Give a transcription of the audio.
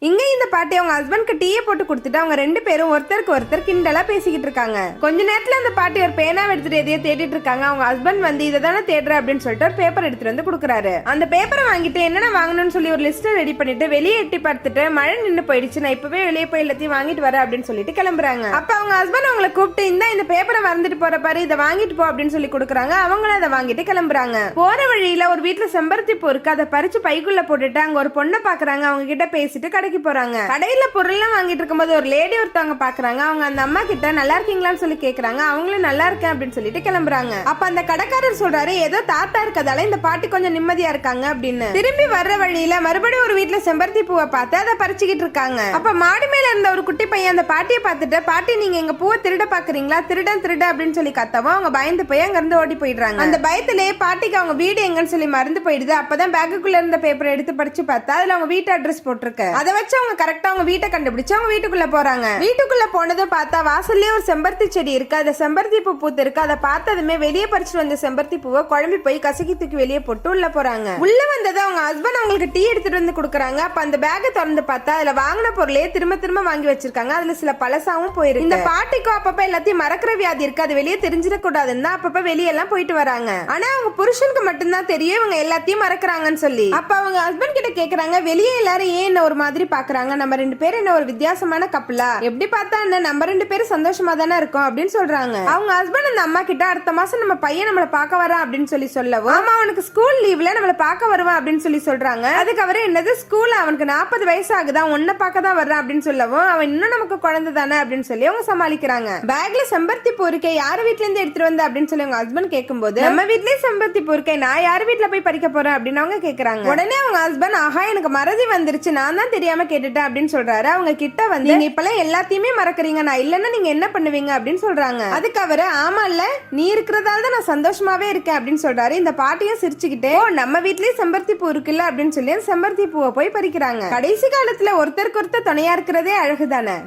இங்க இந்த பாட்டி அவங்க ஹஸ்பண்ட்க்கு டீயை போட்டு கொடுத்துட்டு அவங்க ரெண்டு பேரும் ஒருத்தருக்கு ஒருத்தர் கிண்டலா பேசிக்கிட்டு இருக்காங்க. கொஞ்ச நேரத்துல அந்த பாட்டி ஒரு பேனாவை எடுத்துட்டு எதையோ தேடிட்டு இருக்காங்க. அவங்க ஹஸ்பண்ட் வந்து இதை தானே தேடுற அப்படின்னு சொல்லிட்டு ஒரு பேப்பர் எடுத்துட்டு வந்து கொடுக்குறாரு. அந்த பேப்பரை வாங்கிட்டு என்னென்ன வாங்கணும்னு சொல்லி ஒரு லிஸ்ட் ரெடி பண்ணிட்டு வெளியே எட்டி பார்த்துட்டு மழை நின்று போயிடுச்சு, நான் இப்பவே வெளியே போய் எல்லாத்தையும் வாங்கிட்டு வரேன் அப்படின்னு சொல்லிட்டு கிளம்புறாங்க. அப்ப அவங்க ஹஸ்பண்ட் அவங்களை கூப்பிட்டு இந்த பேப்பரை மறந்துட்டு போற பாரு, இதை வாங்கிட்டு போ அப்படின்னு சொல்லி கொடுக்குறாங்க. அவங்களும் அதை வாங்கிட்டு கிளம்புறாங்க. போற வழியில ஒரு வீட்டுல செம்பருத்தி பூ இருக்கு, அதை பறிச்சு பைக்குள்ள போட்டுட்டு அங்க ஒரு பொண்ணை பாக்குறாங்க. அவங்க கிட்ட பேசிட்டு கடைக்கு போறாங்க. கடையில பொருள்லாம் வாங்கிட்டு இருக்கும்போது ஒரு லேடி ஒருத்தவங்க பாக்குறாங்க. அவங்க அந்த அம்மா கிட்ட நல்லா இருக்கீங்களான்னு சொல்லி கேக்குறாங்க. அவங்களும் நல்லா இருக்கேன் அப்படின்னு சொல்லிட்டு கிளம்புறாங்க. அப்ப அந்த கடைக்காரர் சொல்றாரு, ஏதோ தாத்தா இருக்கதால இந்த பாட்டி கொஞ்சம் நிம்மதியா இருக்காங்க அப்படின்னு. திரும்பி வர்ற வழியில மறுபடியும் ஒரு வீட்டுல செம்பருத்தி பூவை பார்த்து அதை பறிச்சுக்கிட்டு இருக்காங்க. அப்ப மாடி மேல இருந்த ஒரு குட்டி பையன் அந்த பாட்டியை பார்த்துட்டு, பாட்டி நீங்க எங்க பூவை திருட பாக்குறீங்களா, திருடன் திருட அப்படின்னு சொல்லி கத்தவும் அவங்க பயந்து போய் அங்க இருந்து ஓடி போயிடுறாங்க. அந்த பயத்திலேயே பாட்டிக்கு அவங்க வீடு எங்கன்னு சொல்லி மறந்து போயிடுது. அப்பதான் பேக்குக்குள்ள இருந்த பேப்பரை எடுத்து படிச்சு பார்த்தா அதுல அவங்க வீட்டு அட்ரஸ் போட்டிருக்கு. அதை வச்சு அவங்க கரெக்டா அவங்க வீட்டை கண்டுபிடிச்சு அவங்க வீட்டுக்குள்ள போறாங்க. வீட்டுக்குள்ள போனதும் பார்த்தா வாசல்லே ஒரு செம்பருத்தி செடி இருக்கு. அந்த செம்பருத்தி பூ பூத்து இருக்கு. அதை பார்த்ததுமே வெளியே பறிச்சுட்டு வந்த செம்பருத்தி பூவை குழம்பி போய் கசக்கி தூக்கி வெளியே போட்டு உள்ள போறாங்க. உள்ள வந்தது அவங்க ஹஸ்பண்ட் அவங்களுக்கு டீ எடுத்துட்டு வந்து கொடுக்குறாங்க. அப்ப அந்த பேக்கை திறந்து பார்த்தா அதுல வாங்கின பொருளையே திரும்ப திரும்ப வாங்கி வச்சிருக்காங்க. அதுல சில பழசாவும் போயிருக்கு. இந்த பாட்டிக்கும் அப்பப்ப எல்லாத்தையும் மறக்கிற வியாதி இருக்கு, அது வெளியே தெரிஞ்சிடக்கூடாதுன்னு அப்பப்ப வெளியெல்லாம் போயிட்டு வராங்க. ஆனா அவங்க புருஷனுக்கு மட்டும்தான் தெரியும் இவங்க எல்லாத்தையும் மறக்கிறாங்கன்னு சொல்லி. அப்ப அவங்க ஹஸ்பண்ட் கிட்ட கேக்குறாங்க, வெளியே எல்லாரும் ஏன் என்ன ஒரு மாதிரி பாக்குறாங்க, நம்ம ரெண்டு பேரும் என்ன ஒரு வித்தியாசமான கப்பலா, எப்படி பார்த்தா என்ன நம்ம ரெண்டு பேரும் சந்தோஷமா தானே இருக்கோம் அப்படின்னு சொல்றாங்க. அவங்க ஹஸ்பண்ட் அந்த அம்மா கிட்ட அடுத்த மாசம் நம்ம பையன் நம்மள பார்க்க வரான் அப்படின்னு சொல்லி சொல்லவும், ஆமா அவனுக்கு ஸ்கூல் லீவ்ல நம்மள பார்க்க வருவான் அப்படின்னு சொல்லி சொல்றாங்க. அதுக்கு அவரு என்னது ஸ்கூல், அவனுக்கு 40 வயசு ஆகுதா, உன்ன பார்க்க தான் வர்றான் அப்படின்னு சொல்லவும், அவன் இன்னும் நமக்கு குழந்தை தானே அப்படின்னு சொல்லி அவங்க சமாளிக்கிறாங்க. பேக்ல செம்பருத்தி பூ இருக்கே, யார் வீட்ல இருந்து எடுத்துட்டு வந்த அப்படின்னு சொல்லி அவங்க ஹஸ்பண்ட் கேட்கும்போது, நம்ம வீட்லயே செம்பருத்தி பூ இருக்கே, நான் யார் வீட்ல போய் பறிக்க போறேன் அப்படின்னு அவங்க கேக்குறாங்க. உடனே அவங்க ஹஸ்பண்ட், ஆஹா எனக்கு மறதி வந்துருச்சு, நான் தான் தெரியாம கேட்டுட்டேன் அப்படின்னு சொல்றாரு. அவங்க கிட்ட வந்து, நீங்க இப்பெல்லாம் எல்லாத்தையுமே மறக்கறீங்க, நான் இல்லன்னா நீங்க என்ன பண்ணுவீங்க அப்படின்னு சொல்றாங்க. அதுக்கு அவரு, ஆமா இல்ல நீ இருக்கிறதால தான் நான் சந்தோஷமாவே இருக்கேன் அப்படின்னு சொல்றாரு. இந்த பாட்டியும் சிரிச்சுக்கிட்டே, ஓ நம்ம வீட்லயே செம்பருத்தி பூ இருக்குல்ல அப்படின்னு சொல்லி செம்பருத்தி பூவை போய் பறிக்கிறாங்க. கடைசி காலத்துல ஒருத்தருக்கு ஒருத்தர் துணையா இருக்கிறதே அழகுதானே.